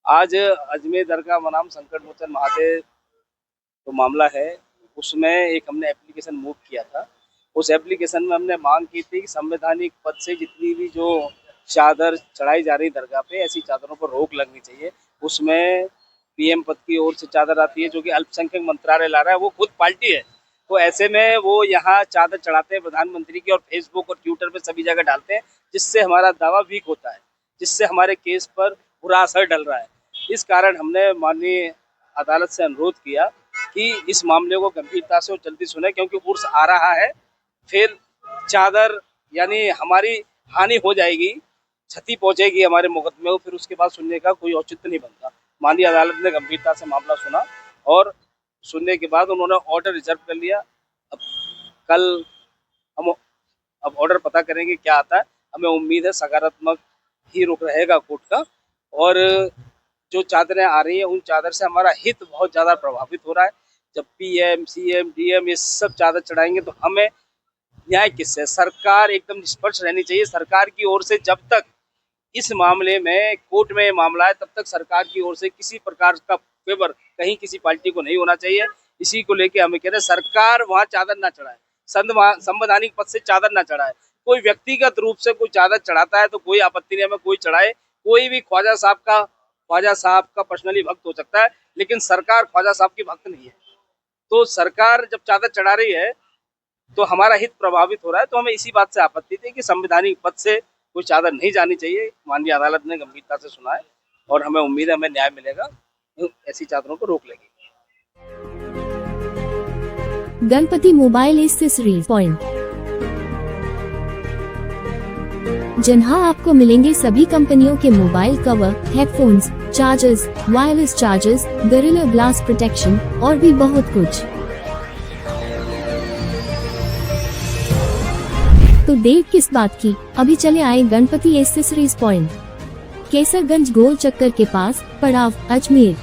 आज अजमेर दरगाह बनाम संकट मोचन महादेव जो मामला है, उसमें एक हमने एप्लीकेशन मूव किया था। उस एप्लीकेशन में हमने मांग की थी कि संवैधानिक पद से जितनी भी जो चादर चढ़ाई जा रही दरगाह पे, ऐसी चादरों पर रोक लगनी चाहिए। उसमें पीएम पद की ओर से चादर आती है जो कि अल्पसंख्यक मंत्रालय ला रहा है, वो खुद पार्टी है। तो ऐसे में वो यहाँ चादर चढ़ाते हैं प्रधानमंत्री की और फेसबुक और ट्विटर पे सभी जगह डालते हैं, जिससे हमारा दावा वीक होता है, जिससे हमारे केस पर बुरा असर डल रहा है। इस कारण हमने माननीय अदालत से अनुरोध किया कि इस मामले को गंभीरता से और जल्दी सुने, क्योंकि उर्स आ रहा है, फिर चादर यानी हमारी हानि हो जाएगी, क्षति पहुंचेगी हमारे मुकदमे को, फिर उसके बाद सुनने का कोई औचित्य नहीं बनता। माननीय अदालत ने गंभीरता से मामला सुना और सुनने के बाद उन्होंने ऑर्डर रिजर्व कर लिया। अब कल हम अब ऑर्डर पता करेंगे क्या आता है। हमें उम्मीद है सकारात्मक ही रुख रहेगा कोर्ट का, और जो चादरें आ रही हैं उन चादर से हमारा हित बहुत ज़्यादा प्रभावित हो रहा है। जब पीएम, सीएम, डीएम ये सब चादर चढ़ाएंगे तो हमें न्याय किससे? सरकार एकदम निष्पक्ष रहनी चाहिए। सरकार की ओर से जब तक इस मामले में कोर्ट में ये मामला है, तब तक सरकार की ओर से किसी प्रकार का फेवर कहीं किसी पार्टी को नहीं होना चाहिए। इसी को लेके हमें कह रहे हैं सरकार वहाँ चादर ना चढ़ाए, संवैधानिक पद से चादर ना चढ़ाए। कोई व्यक्तिगत रूप से कोई चादर चढ़ाता है तो कोई आपत्ति नहीं, हमें कोई चढ़ाए। कोई भी ख्वाजा साहब का पर्सनली भक्त हो सकता है, लेकिन सरकार ख्वाजा साहब की भक्त नहीं है। तो सरकार जब चादर चढ़ा रही है तो हमारा हित प्रभावित हो रहा है। तो हमें इसी बात से आपत्ति थी कि संवैधानिक पद से कोई चादर नहीं जानी चाहिए। माननीय अदालत ने गंभीरता से सुना है और हमें उम्मीद है हमें न्याय मिलेगा, ऐसी चादरों को रोक लेगी। गणपति मोबाइल एक्सेसरीज पॉइंट, जहां आपको मिलेंगे सभी कंपनियों के mobile cover, headphones, chargers, wireless chargers, gorilla glass protection और भी बहुत कुछ। तो देर किस बात की, अभी चले आए गणपति एक्सेसरीज पॉइंट, केसरगंज गोल चक्कर के पास, पड़ाव, अजमेर।